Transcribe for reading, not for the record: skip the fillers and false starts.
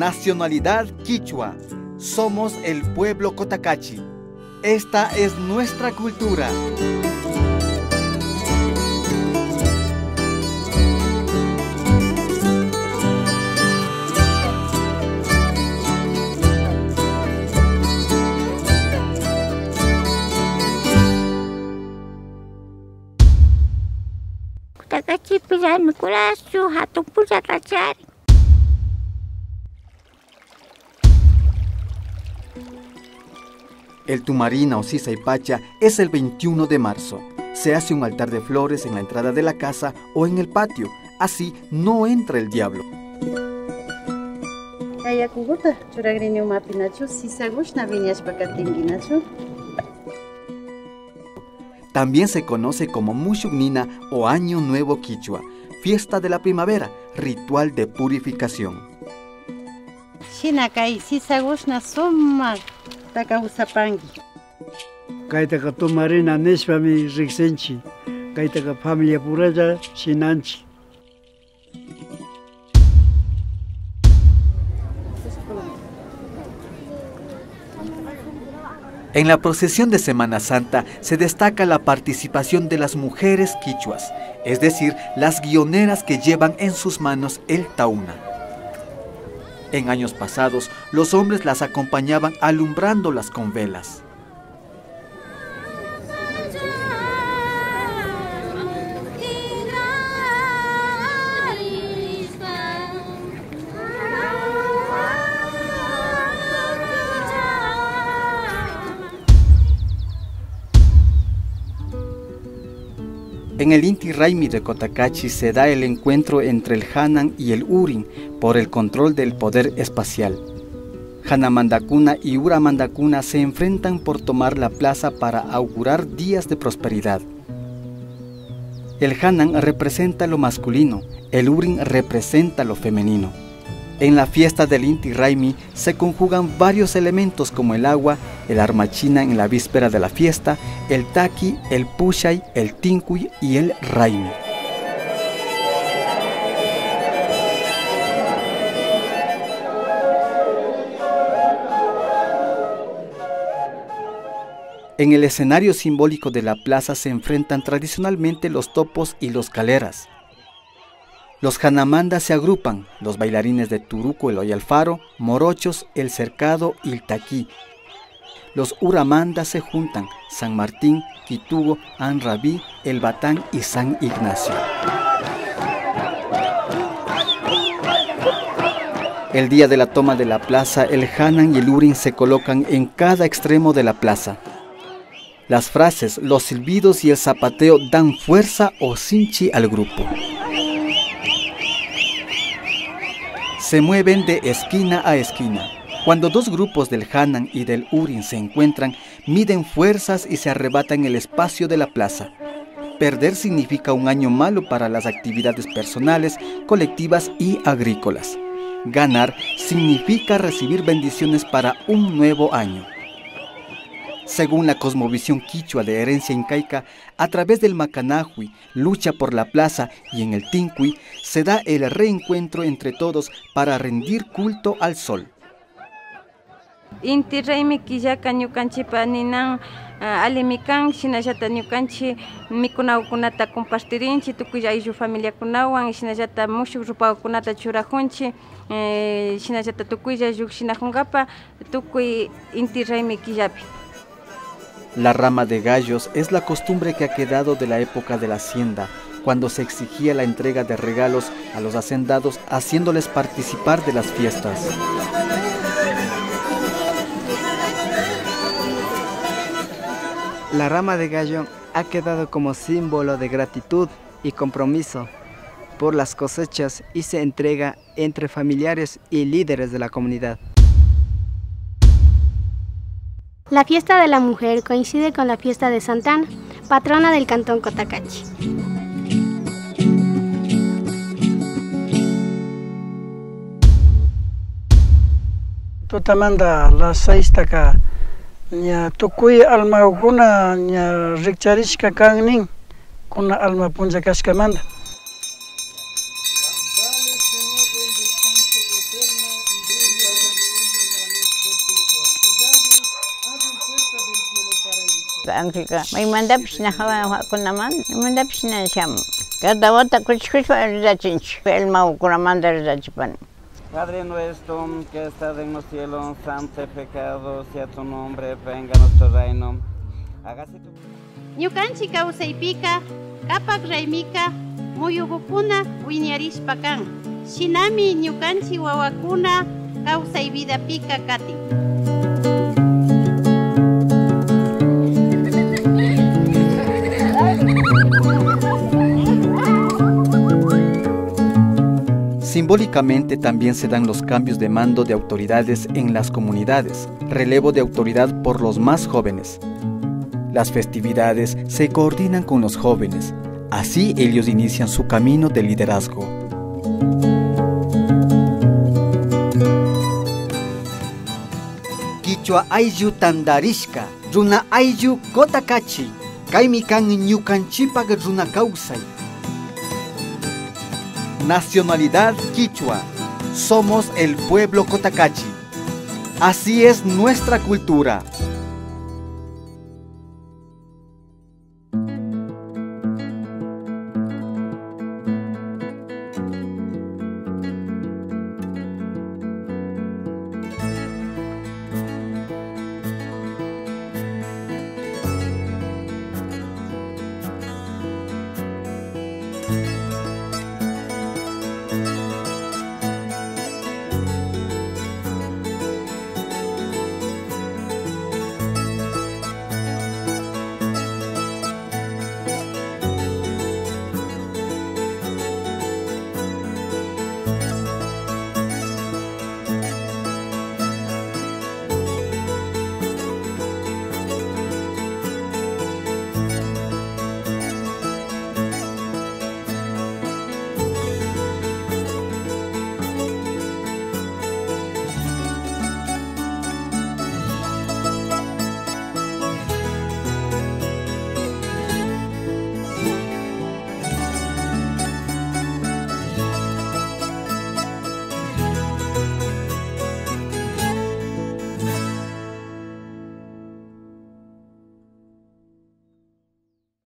Nacionalidad quichua. Somos el pueblo Cotacachi. Esta es nuestra cultura. Cotacachi pilla mi corazón, hatun puya cachari. El Tumarina o Sisaypacha es el 21 de marzo. Se hace un altar de flores en la entrada de la casa o en el patio. Así no entra el diablo. También se conoce como Mushugnina o Año Nuevo Quichua, fiesta de la primavera, ritual de purificación. Shinakay sisagushna summa takausapangi. Kaitaka Tumarina nishpami riksenchi. Kaitaka familia puralla shinanchi. En la procesión de Semana Santa se destaca la participación de las mujeres quichuas, es decir, las guioneras que llevan en sus manos el tauna. En años pasados, los hombres las acompañaban alumbrándolas con velas. En el Inti Raymi de Cotacachi se da el encuentro entre el Hanan y el Urin por el control del poder espacial. Hanamandacuna y Uramandacuna se enfrentan por tomar la plaza para augurar días de prosperidad. El Hanan representa lo masculino, el Urin representa lo femenino. En la fiesta del Inti Raymi se conjugan varios elementos como el agua, el armachina en la víspera de la fiesta, el taqui, el pushay, el tincuy y el Raymi. En el escenario simbólico de la plaza se enfrentan tradicionalmente los topos y los caleras. Los Hanamandas se agrupan, los bailarines de Turuco, el Oyalfaro, Morochos, el Cercado y el Taquí. Los Uramandas se juntan, San Martín, Quitugo, Anrabí, El Batán y San Ignacio. El día de la toma de la plaza, el Hanan y el Urin se colocan en cada extremo de la plaza. Las frases, los silbidos y el zapateo dan fuerza o sinchi al grupo. Se mueven de esquina a esquina. Cuando dos grupos del Hanan y del Urin se encuentran, miden fuerzas y se arrebatan el espacio de la plaza. Perder significa un año malo para las actividades personales, colectivas y agrícolas. Ganar significa recibir bendiciones para un nuevo año. Según la cosmovisión quichua de herencia incaica, a través del Macanahui, lucha por la plaza, y en el Tincuy se da el reencuentro entre todos para rendir culto al sol. Inti Raymi killaka ñukanchipa ninan alimikan shinallata ñukanchi mikunawkunata compartirinchi tukuy ayllu familiakunawan shinallata mushuk rupawkunata churajunchi shinallata tukuylla llukshinajunqapa tukuy Inti Raymi killapi. La rama de gallos es la costumbre que ha quedado de la época de la hacienda, cuando se exigía la entrega de regalos a los hacendados, haciéndoles participar de las fiestas. La rama de gallo ha quedado como símbolo de gratitud y compromiso por las cosechas y se entrega entre familiares y líderes de la comunidad. La fiesta de la mujer coincide con la fiesta de Santa Ana, patrona del cantón Cotacachi. Tutamanda la 6 taka nya tukuy alma kuna nya rikcharishka kanning kuna alma punja kashkamanda. Angelica, may mandapis na hawa ko naman, mandapis na siya. Cada wata kuchkuch pa rizachinch, el mau kuramanda rizachipan. Padre nuestro que estás en los cielos, santificado sea tu nombre, venga nuestro reino. Hágase tu Ñukanchik kawsaypika, kapak raymika, muyugukuna wiñarishpakan. Shinami ñukanchik wawakuna kawsay vidapika katin. Simbólicamente también se dan los cambios de mando de autoridades en las comunidades, relevo de autoridad por los más jóvenes. Las festividades se coordinan con los jóvenes, así ellos inician su camino de liderazgo. Quichua ayllu tandarishka, runa ayllu kotakachi, kaymi kan ñukanchipaq runa kawsay. Nacionalidad quichua, somos el pueblo Cotacachi. Así es nuestra cultura.